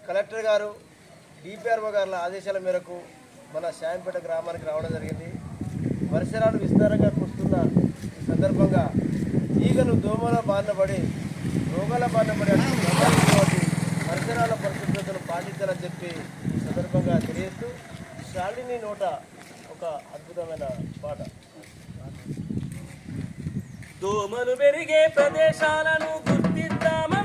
Collector గారు DPRO గారుల ఆదేశాల మేరకు మన శాయంపేట గ్రామానికి రావడం జరిగింది. పరిసరాలు విస్తారంగా కురుస్తున్న ఈ సందర్భంగా ఈగలు దోమల బారిన పడి రోగాల బారిన పడి పరిసరాల పరిశుభ్రతను పాటించాలని చెప్పి ఈ సందర్భంగా తెలియజేస్తూ శాలిని నోట ఒక అద్భుతమైన పాట. దోమలు పెరిగే ప్రదేశాలను గుర్తిద్దామా